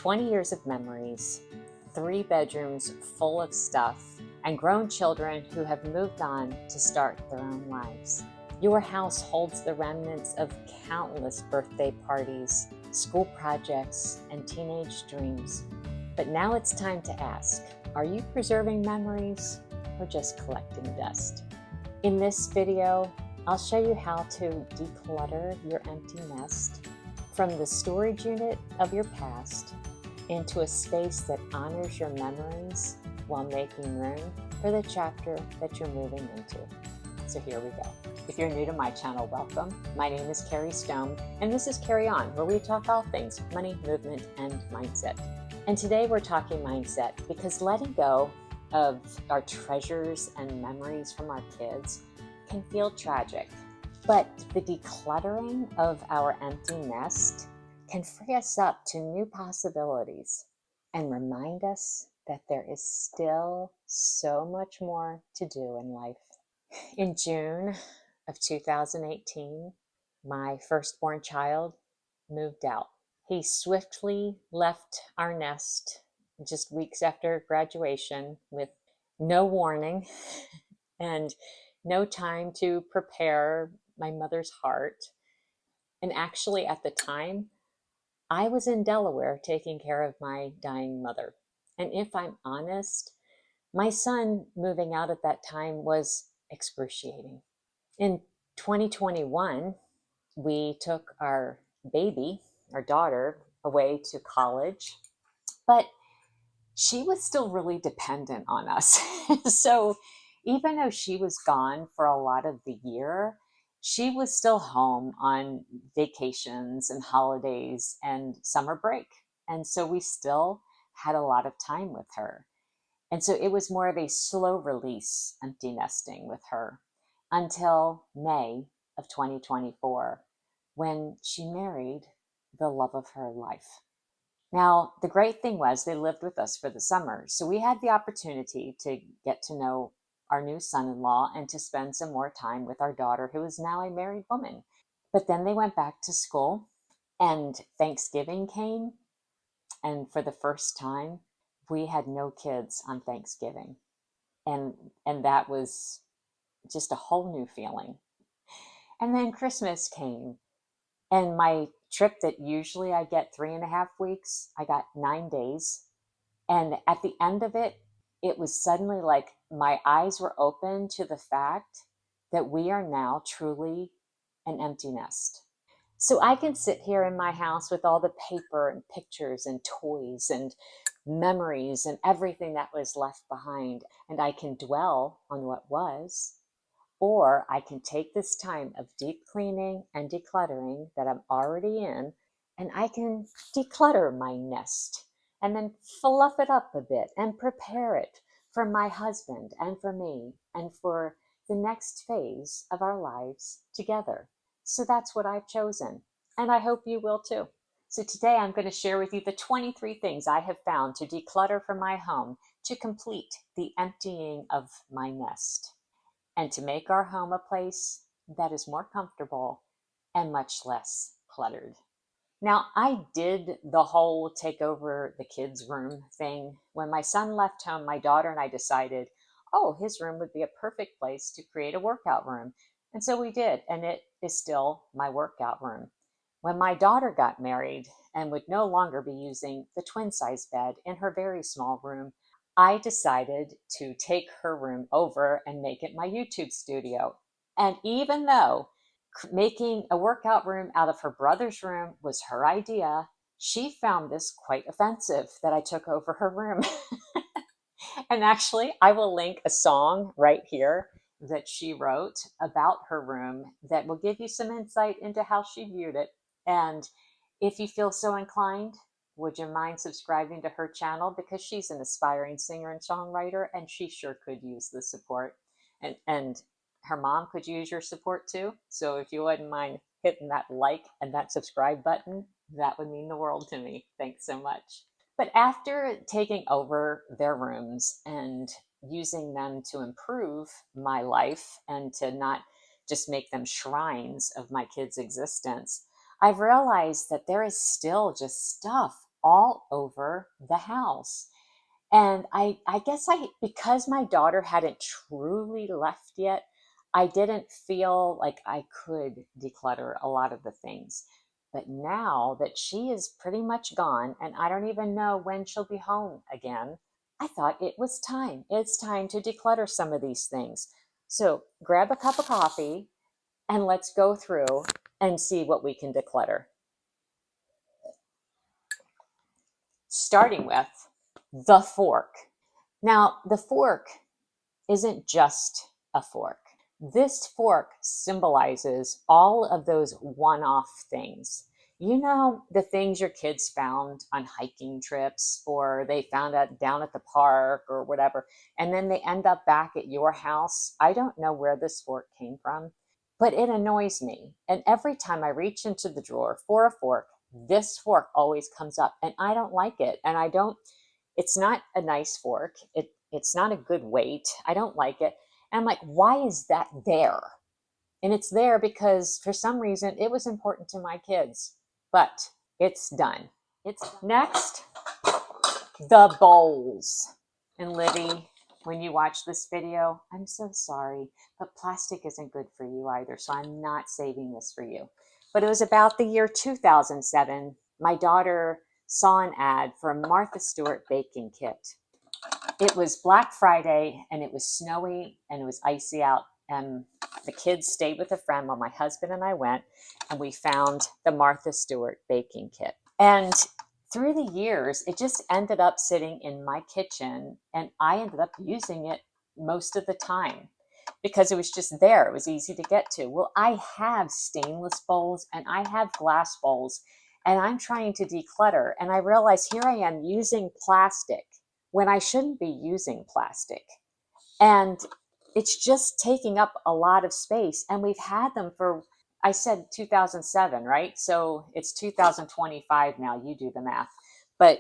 20 years of memories, 3 bedrooms full of stuff, and grown children who have moved on to start their own lives. Your house holds the remnants of countless birthday parties, school projects, and teenage dreams. But now it's time to ask, are you preserving memories or just collecting dust? In this video, I'll show you how to declutter your empty nest from the storage unit of your past into a space that honors your memories while making room for the chapter that you're moving into. So here we go. If you're new to my channel, welcome. My name is Carrie Stone, and this is Carry On, where we talk all things money, movement, and mindset. And today we're talking mindset because letting go of our treasures and memories from our kids can feel tragic. But the decluttering of our empty nest can free us up to new possibilities and remind us that there is still so much more to do in life. In June of 2018, my firstborn child moved out. He swiftly left our nest just weeks after graduation with no warning and no time to prepare my mother's heart. And actually, at the time, I was in Delaware taking care of my dying mother. And if I'm honest, my son moving out at that time was excruciating. In 2021, we took our baby, our daughter, away to college, but she was still really dependent on us. So even though she was gone for a lot of the year, she was still home on vacations and holidays and summer break. And so we still had a lot of time with her. And so it was more of a slow release empty nesting with her until May of 2024, when she married the love of her life. Now, the great thing was they lived with us for the summer. So we had the opportunity to get to know our new son-in-law and to spend some more time with our daughter, who is now a married woman. But then they went back to school and Thanksgiving came. And for the first time, we had no kids on Thanksgiving. And that was just a whole new feeling. And then Christmas came. And my trip that usually I get 3.5 weeks, I got 9 days. And at the end of it, it was suddenly like my eyes were open to the fact that we are now truly an empty nest. So I can sit here in my house with all the paper and pictures and toys and memories and everything that was left behind. And I can dwell on what was. Or I can take this time of deep cleaning and decluttering that I'm already in, and I can declutter my nest and then fluff it up a bit and prepare it for my husband and for me and for the next phase of our lives together. So that's what I've chosen, and I hope you will too. So today I'm going to share with you the 23 things I have found to declutter from my home to complete the emptying of my nest, and to make our home a place that is more comfortable and much less cluttered. Now, I did the whole take over the kids' room thing. When my son left home, my daughter and I decided, oh, his room would be a perfect place to create a workout room. And so we did, and it is still my workout room. When my daughter got married and would no longer be using the twin-size bed in her very small room, I decided to take her room over and make it my YouTube studio. And even though making a workout room out of her brother's room was her idea, she found this quite offensive that I took over her room. And actually, I will link a song right here that she wrote about her room that will give you some insight into how she viewed it. And if you feel so inclined, would you mind subscribing to her channel? Because she's an aspiring singer and songwriter, and she sure could use the support. And her mom could use your support too. So if you wouldn't mind hitting that like and that subscribe button, that would mean the world to me. Thanks so much. But after taking over their rooms and using them to improve my life and to not just make them shrines of my kids' existence, I've realized that there is still just stuff all over the house. And I guess because my daughter hadn't truly left yet, I didn't feel like I could declutter a lot of the things. But now that she is pretty much gone and I don't even know when she'll be home again, I thought it was time. It's time to declutter some of these things. So grab a cup of coffee and let's go through and see what we can declutter. Starting with the fork. Now, the fork isn't just a fork. This fork symbolizes all of those one-off things. You know, the things your kids found on hiking trips or they found out down at the park or whatever, and then they end up back at your house. I don't know where this fork came from, but it annoys me. And every time I reach into the drawer for a fork, this fork always comes up and I don't like it. And it's not a nice fork. It's not a good weight. I don't like it. And I'm like, why is that there? And it's there because for some reason it was important to my kids, but it's done. Next, the bowls. And Libby, when you watch this video, I'm so sorry, but plastic isn't good for you either. So I'm not saving this for you. But it was about the year 2007. My daughter saw an ad for a Martha Stewart baking kit. It was Black Friday and it was snowy and it was icy out. And the kids stayed with a friend while my husband and I went, and we found the Martha Stewart baking kit. And through the years, it just ended up sitting in my kitchen, and I ended up using it most of the time because it was just there. It was easy to get to. Well, I have stainless bowls and I have glass bowls, and I'm trying to declutter. And I realize here I am using plastic when I shouldn't be using plastic. And it's just taking up a lot of space. And we've had them for, I said 2007, right? So it's 2025 now. You do the math. But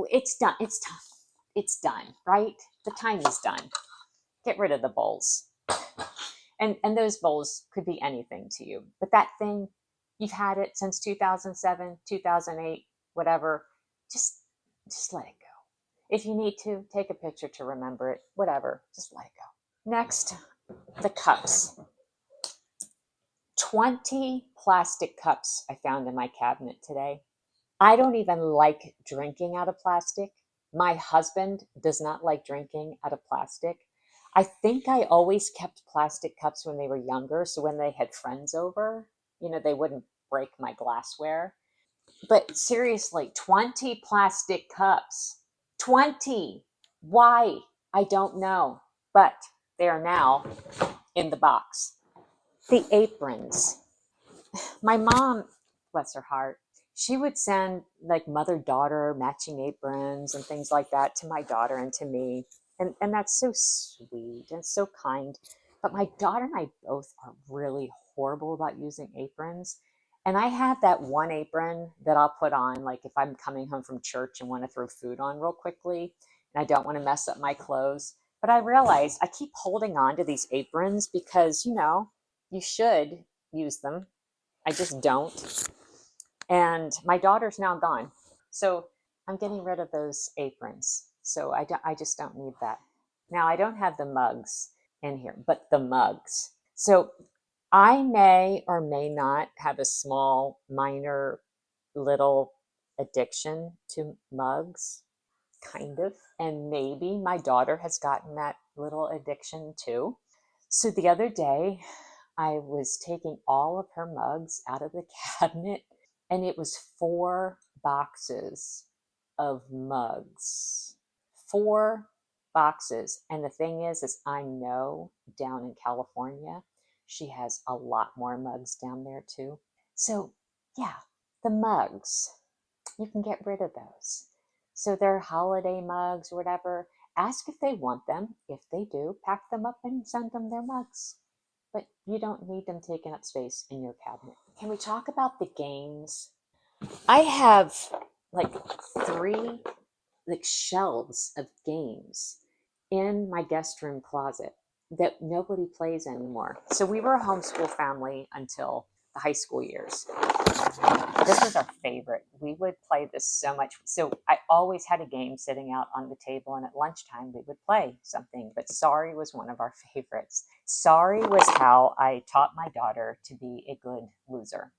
it's done. It's done, right? The time is done. Get rid of the bowls. And those bowls could be anything to you. But that thing, you've had it since 2007, 2008, whatever. Just let it go. If you need to, take a picture to remember it, whatever, just let it go. Next, the cups. 20 plastic cups I found in my cabinet today. I don't even like drinking out of plastic. My husband does not like drinking out of plastic. I think I always kept plastic cups when they were younger, so when they had friends over, they wouldn't break my glassware. But seriously, 20 plastic cups. 20. Why? I don't know. But they are now in the box. The aprons. My mom, bless her heart, she would send like mother-daughter matching aprons and things like that to my daughter and to me. And that's so sweet and so kind. But my daughter and I both are really horrible about using aprons. And I have that one apron that I'll put on, like if I'm coming home from church and want to throw food on real quickly, and I don't want to mess up my clothes. But I realize I keep holding on to these aprons because, you should use them. I just don't. And my daughter's now gone. So I'm getting rid of those aprons. So I just don't need that. Now, I don't have the mugs in here, but the mugs. So I may or may not have a small, minor, little addiction to mugs, kind of. And maybe my daughter has gotten that little addiction too. So the other day, I was taking all of her mugs out of the cabinet, and it was 4 boxes of mugs. 4 boxes. And the thing is I know down in California, she has a lot more mugs down there too. So yeah, the mugs, you can get rid of those. So they're holiday mugs or whatever. Ask if they want them. If they do, pack them up and send them their mugs. But you don't need them taking up space in your cabinet. Can we talk about the games? I have like 3 shelves of games in my guest room closet that nobody plays anymore. So we were a homeschool family until the high school years. This was our favorite. We would play this so much. So I always had a game sitting out on the table, and at lunchtime we would play something. But Sorry was one of our favorites. Sorry was how I taught my daughter to be a good loser.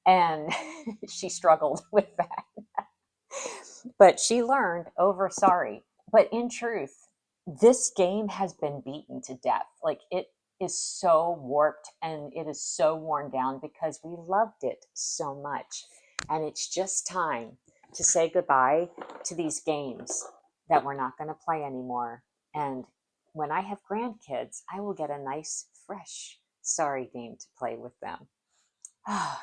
And she struggled with that. But she learned over Sorry. But in truth, this game has been beaten to death. Like, it is so warped and it is so worn down because we loved it so much. And it's just time to say goodbye to these games that we're not going to play anymore. And when I have grandkids, I will get a nice, fresh Sorry game to play with them.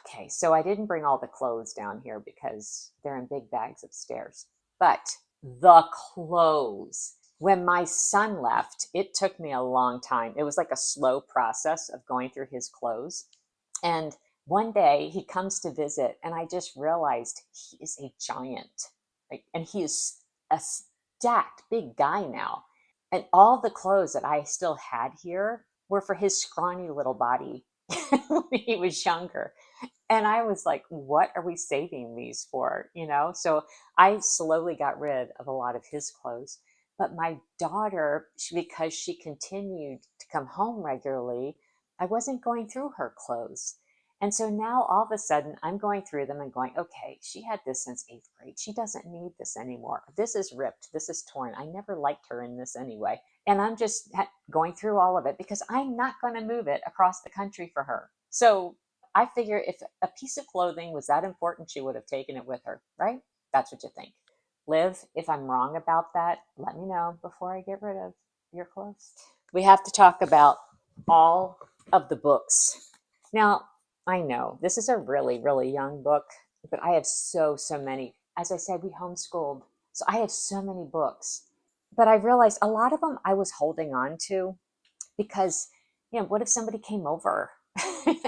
Okay, so I didn't bring all the clothes down here because they're in big bags upstairs. But the clothes. When my son left, it took me a long time. It was like a slow process of going through his clothes. And one day he comes to visit, and I just realized he is a giant. And he is a stacked big guy now. And all the clothes that I still had here were for his scrawny little body when he was younger. And I was like, what are we saving these for? So I slowly got rid of a lot of his clothes. But my daughter, because she continued to come home regularly, I wasn't going through her clothes. And so now all of a sudden I'm going through them and going, okay, she had this since 8th grade. She doesn't need this anymore. This is ripped. This is torn. I never liked her in this anyway. And I'm just going through all of it because I'm not going to move it across the country for her. So I figure if a piece of clothing was that important, she would have taken it with her, right? That's what you think. Liv, if I'm wrong about that, let me know before I get rid of your clothes. We have to talk about all of the books. Now, I know this is a really, really young book, but I have so many. As I said, we homeschooled, so I have so many books. But I realized a lot of them I was holding on to because, what if somebody came over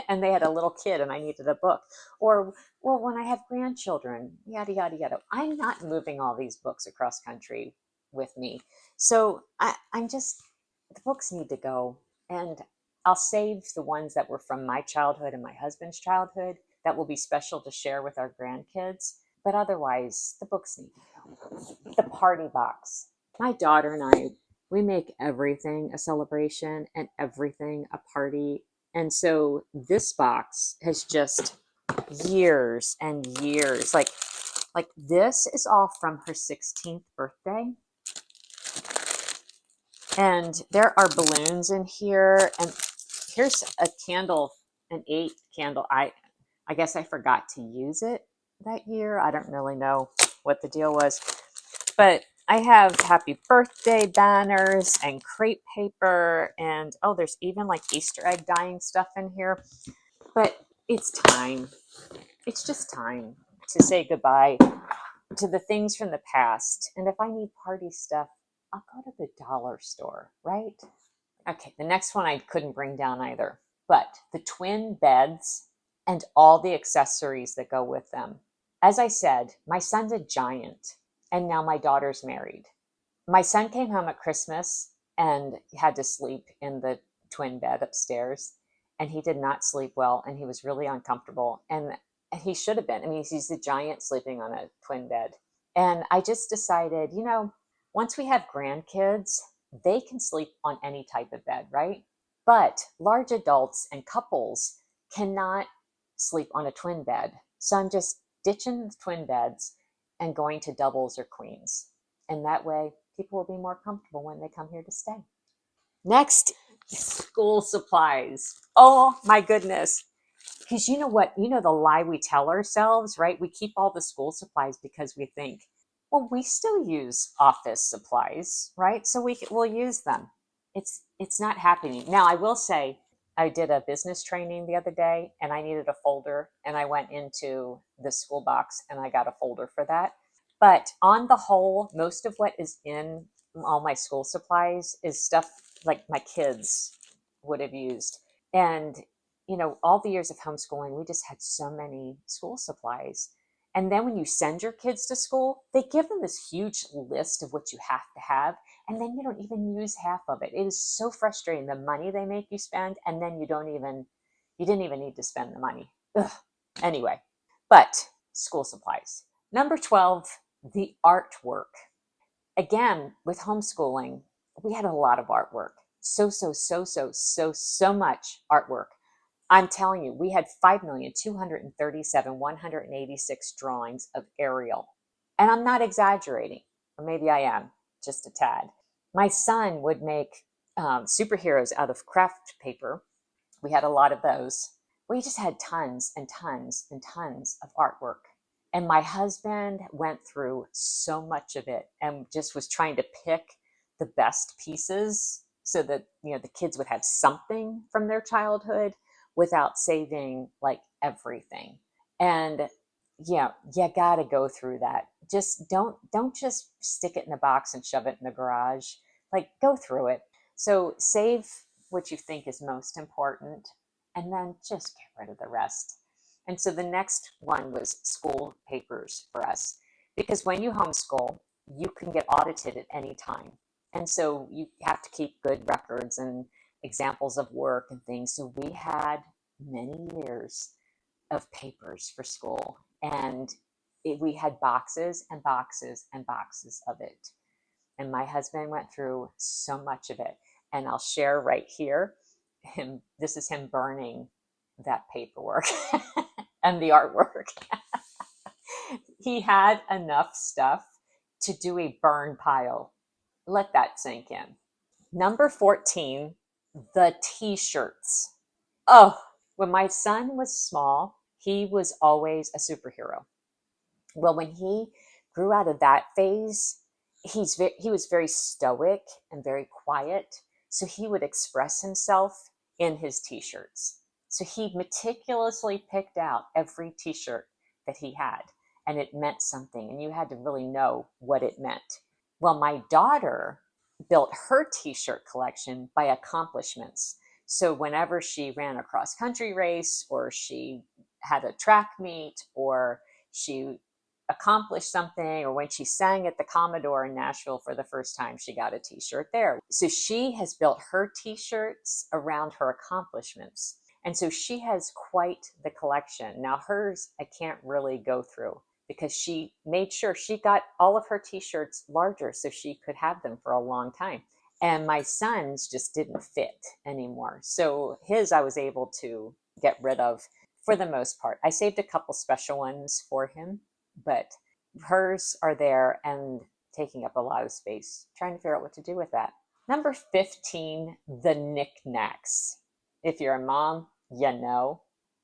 and they had a little kid and I needed a book? Or, well, when I have grandchildren, yada, yada, yada. I'm not moving all these books across country with me. So I'm just, the books need to go. And I'll save the ones that were from my childhood and my husband's childhood that will be special to share with our grandkids. But otherwise, the books need to go. The party box. My daughter and I, we make everything a celebration and everything a party. And so this box has just years and years. Like this is all from her 16th birthday. And there are balloons in here. And here's a candle, an 8 candle. I guess I forgot to use it that year. I don't really know what the deal was. But I have happy birthday banners and crepe paper. And there's even like Easter egg dyeing stuff in here. But it's time. It's just time to say goodbye to the things from the past. And if I need party stuff, I'll go to the dollar store, right? Okay, the next one I couldn't bring down either, but the twin beds and all the accessories that go with them. As I said, my son's a giant, and now my daughter's married. My son came home at Christmas and had to sleep in the twin bed upstairs, and he did not sleep well, and he was really uncomfortable, and he should have been. I mean, he's a giant sleeping on a twin bed. And I just decided, once we have grandkids, they can sleep on any type of bed, right? But large adults and couples cannot sleep on a twin bed. So I'm just ditching the twin beds and going to doubles or queens. And that way, people will be more comfortable when they come here to stay. Next, school supplies. Oh my goodness. Because you know what? The lie we tell ourselves, right? We keep all the school supplies because we think, well, we still use office supplies, right? So we'll use them. It's not happening. Now, I will say, I did a business training the other day and I needed a folder, and I went into the school box and I got a folder for that. But on the whole, most of what is in all my school supplies is stuff like my kids would have used. And, all the years of homeschooling, we just had so many school supplies. And then when you send your kids to school, they give them this huge list of what you have to have. And then you don't even use half of it. It is so frustrating, the money they make you spend. And then you didn't even need to spend the money. Ugh. Anyway, but school supplies. Number 12, the artwork. Again, with homeschooling, we had a lot of artwork. So much artwork. I'm telling you, we had 5,237,186 drawings of Ariel. And I'm not exaggerating, or maybe I am, just a tad. My son would make superheroes out of craft paper. We had a lot of those. We just had tons and tons and tons of artwork. And my husband went through so much of it and just was trying to pick the best pieces so that, the kids would have something from their childhood without saving like everything. And yeah, you got to go through that. Just don't just stick it in a box and shove it in the garage. Like, go through it. So save what you think is most important and then just get rid of the rest. And so the next one was school papers for us, because when you homeschool, you can get audited at any time. And so you have to keep good records and examples of work and things. So we had many years of papers for school, and we had boxes and boxes and boxes of it. And my husband went through so much of it. And I'll share right here, this is him burning that paperwork and the artwork. He had enough stuff to do a burn pile. Let that sink in. Number 14, the T-shirts. Oh, when my son was small, he was always a superhero. Well, when he grew out of that phase, he was very stoic and very quiet. So he would express himself in his T-shirts. So he meticulously picked out every T-shirt that he had, and it meant something, and you had to really know what it meant. Well, my daughter built her T-shirt collection by accomplishments. So whenever she ran a cross-country race, or she had a track meet, or she accomplished something, or when she sang at the Commodore in Nashville for the first time, she got a T-shirt there. So she has built her T-shirts around her accomplishments. And so she has quite the collection. Now hers, I can't really go through, because she made sure she got all of her T-shirts larger so she could have them for a long time. And my son's just didn't fit anymore. So his, I was able to get rid of for the most part. I saved a couple special ones for him, but hers are there and taking up a lot of space. Trying to figure out what to do with that. Number 15, the knickknacks. If you're a mom, you know.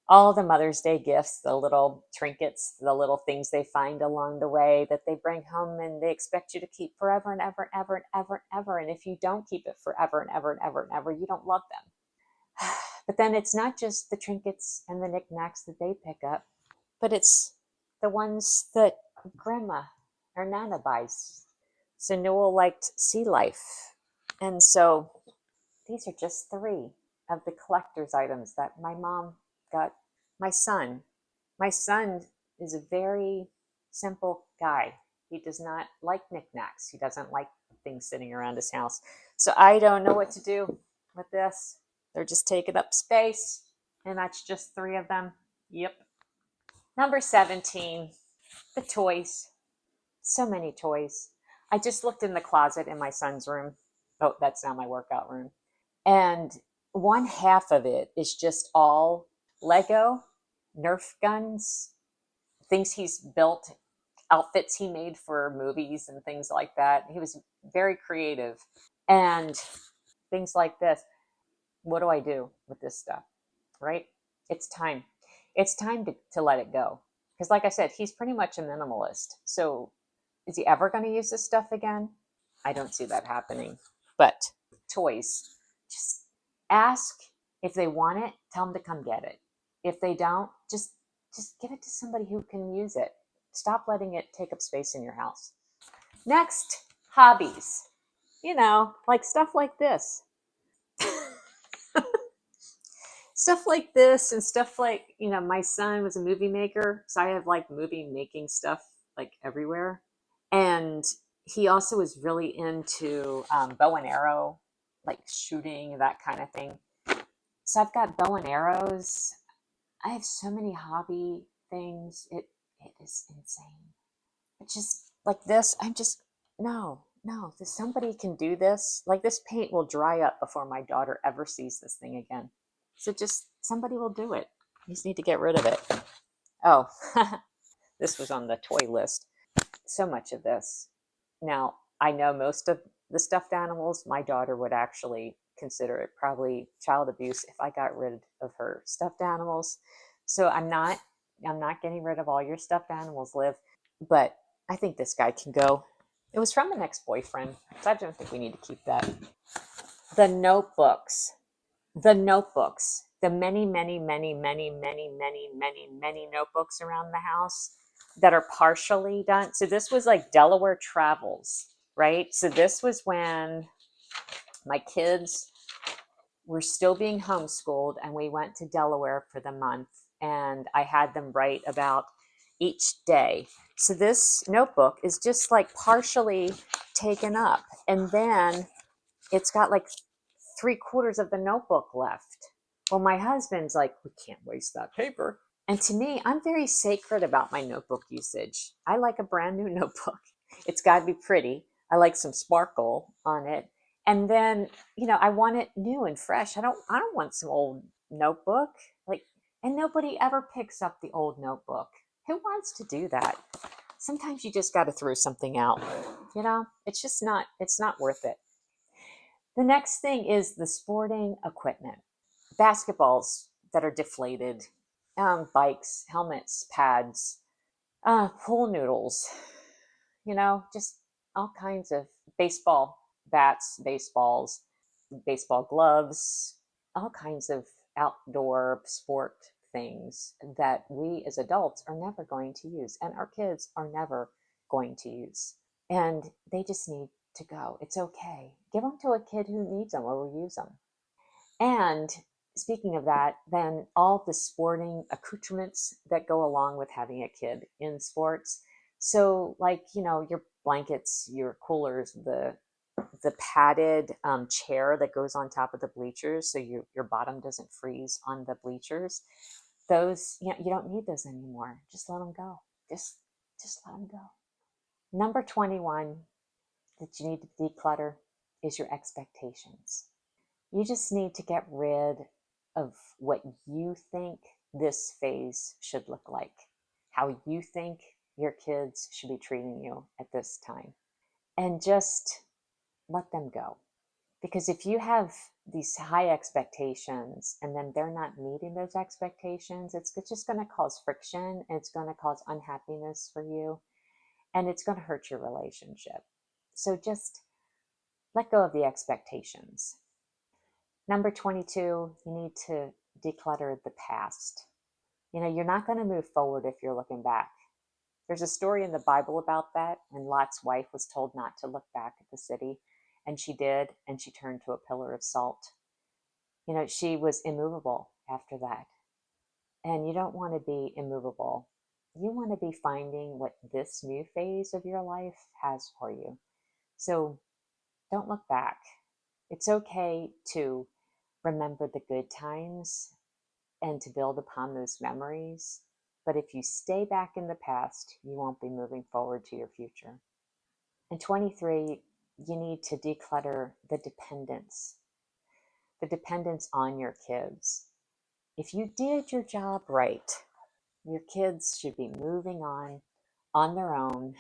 All the Mother's Day gifts, the little trinkets, the little things they find along the way that they bring home and they expect you to keep forever and ever and ever and ever and ever. And if you don't keep it forever and ever and ever and ever, you don't love them. But then it's not just the trinkets and the knickknacks that they pick up, but it's the ones that Grandma or Nana buys. So Noel liked sea life. And so these are just 3 of the collector's items that my mom got my son. My son is a very simple guy. He does not like knickknacks. He doesn't like things sitting around his house. So I don't know what to do with this. They're just taking up space, and that's just 3 of them. Yep. Number 17, the toys. So many toys. I just looked in the closet in my son's room. Oh, that's now my workout room. And one half of it is just all Lego, Nerf guns, things he's built, outfits he made for movies and things like that. He was very creative. And things like this. What do I do with this stuff? Right? It's time. It's time to let it go. Because like I said, he's pretty much a minimalist. So is he ever going to use this stuff again? I don't see that happening. But toys, just ask if they want it, tell them to come get it. If they don't, just give it to somebody who can use it. Stop letting it take up space in your house. Next, hobbies. Like stuff like this. Stuff like this and stuff like, my son was a movie maker. So I have like movie making stuff like everywhere. And he also was really into bow and arrow, like shooting, that kind of thing. So I've got bow and arrows. I have so many hobby things. It is insane. But just like this, I'm just no. If somebody can do this, like this paint will dry up before my daughter ever sees this thing again. So just somebody will do it. You just need to get rid of it. Oh, this was on the toy list. So much of this. Now, I know most of the stuffed animals, my daughter would actually consider it probably child abuse if I got rid of her stuffed animals. So I'm not getting rid of all your stuffed animals, Liv, but I think this guy can go. It was from an ex-boyfriend, so I don't think we need to keep that. The notebooks. The notebooks. The many notebooks around the house that are partially done. So this was like Delaware travels, right? So this was when my kids were still being homeschooled and we went to Delaware for the month and I had them write about each day. So this notebook is just like partially taken up. And then it's got like 3/4 of the notebook left. Well, my husband's like, we can't waste that paper. And to me, I'm very sacred about my notebook usage. I like a brand new notebook. It's got to be pretty. I like some sparkle on it. And then, I want it new and fresh. I don't want some old notebook. Like, and nobody ever picks up the old notebook. Who wants to do that? Sometimes you just got to throw something out. It's not worth it. The next thing is the sporting equipment. Basketballs that are deflated, bikes, helmets, pads, pool noodles, just all kinds of baseball bats, baseball gloves, all kinds of outdoor sport things that we as adults are never going to use and our kids are never going to use. And they just need to go. It's okay. Give them to a kid who needs them or will use them. And speaking of that, then all the sporting accoutrements that go along with having a kid in sports. So, like, your blankets, your coolers, the padded chair that goes on top of the bleachers so your bottom doesn't freeze on the bleachers. Those, you don't need those anymore. Just let them go. Just let them go. Number 21 that you need to declutter is your expectations. You just need to get rid of what you think this phase should look like, how you think your kids should be treating you at this time, and just let them go. Because if you have these high expectations and then they're not meeting those expectations, it's just going to cause friction and it's going to cause unhappiness for you and it's going to hurt your relationship. So just let go of the expectations. Number 22, you need to declutter the past. You're not going to move forward if you're looking back. There's a story in the Bible about that, and Lot's wife was told not to look back at the city, and she did, and she turned to a pillar of salt. She was immovable after that. And you don't want to be immovable. You want to be finding what this new phase of your life has for you. So don't look back. It's okay to remember the good times and to build upon those memories. But if you stay back in the past, you won't be moving forward to your future. And 23, you need to declutter the dependence on your kids. If you did your job right, your kids should be moving on their own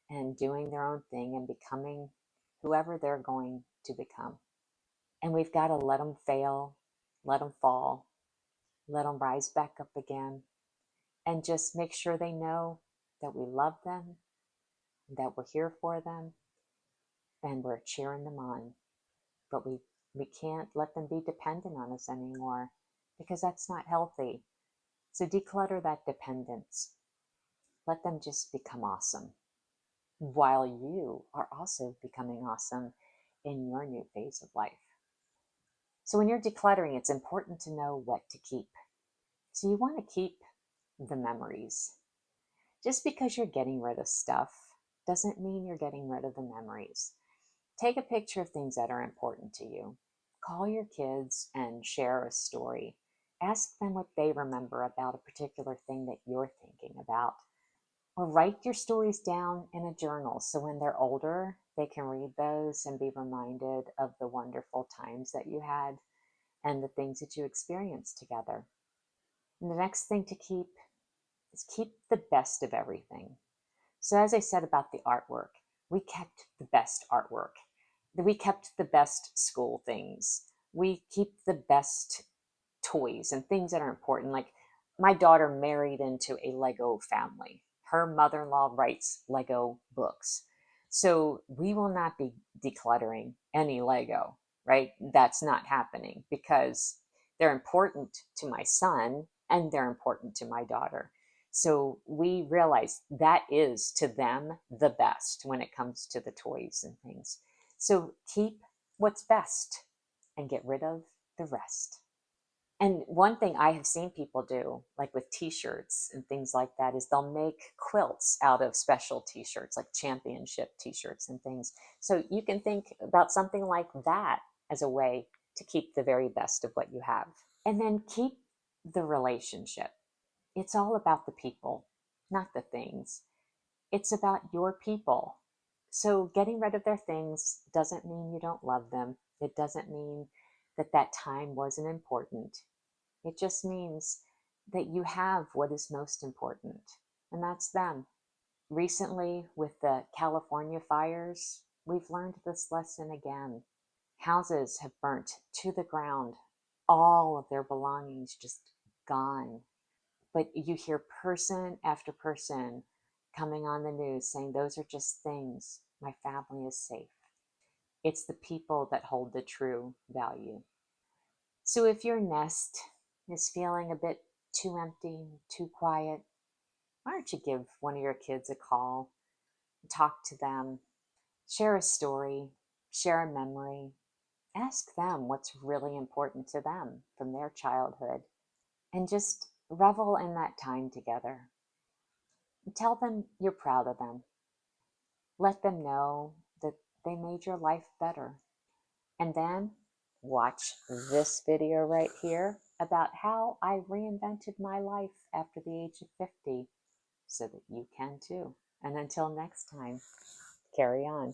and doing their own thing and becoming whoever they're going to become. And we've got to let them fail, let them fall, let them rise back up again, and just make sure they know that we love them, that we're here for them, and we're cheering them on. But we can't let them be dependent on us anymore because that's not healthy. So declutter that dependence. Let them just become awesome while you are also becoming awesome in your new phase of life. So when you're decluttering, it's important to know what to keep. So you want to keep the memories. Just because you're getting rid of stuff doesn't mean you're getting rid of the memories. Take a picture of things that are important to you. Call your kids and share a story. Ask them what they remember about a particular thing that you're thinking about. Or write your stories down in a journal so when they're older, they can read those and be reminded of the wonderful times that you had and the things that you experienced together. And the next thing to keep is keep the best of everything. So, as I said about the artwork, we kept the best artwork. We kept the best school things. We keep the best toys and things that are important. Like my daughter married into a Lego family. Her mother in law writes Lego books. So we will not be decluttering any Lego, right? That's not happening because they're important to my son and they're important to my daughter. So we realize that is to them the best when it comes to the toys and things. So keep what's best and get rid of the rest. And one thing I have seen people do, like with t-shirts and things like that, is they'll make quilts out of special t-shirts, like championship t-shirts and things. So you can think about something like that as a way to keep the very best of what you have. And then keep the relationship. It's all about the people, not the things. It's about your people. So getting rid of their things doesn't mean you don't love them. It doesn't mean that that time wasn't important. It just means that you have what is most important, and that's them. Recently, with the California fires, we've learned this lesson again. Houses have burnt to the ground, all of their belongings just gone. But you hear person after person coming on the news saying, those are just things. My family is safe. It's the people that hold the true value. So if your nest is feeling a bit too empty, too quiet, why don't you give one of your kids a call, talk to them, share a story, share a memory, ask them what's really important to them from their childhood, and just revel in that time together. Tell them you're proud of them. Let them know that they made your life better. And then watch this video right here about how I reinvented my life after the age of 50 so that you can too. And until next time, carry on.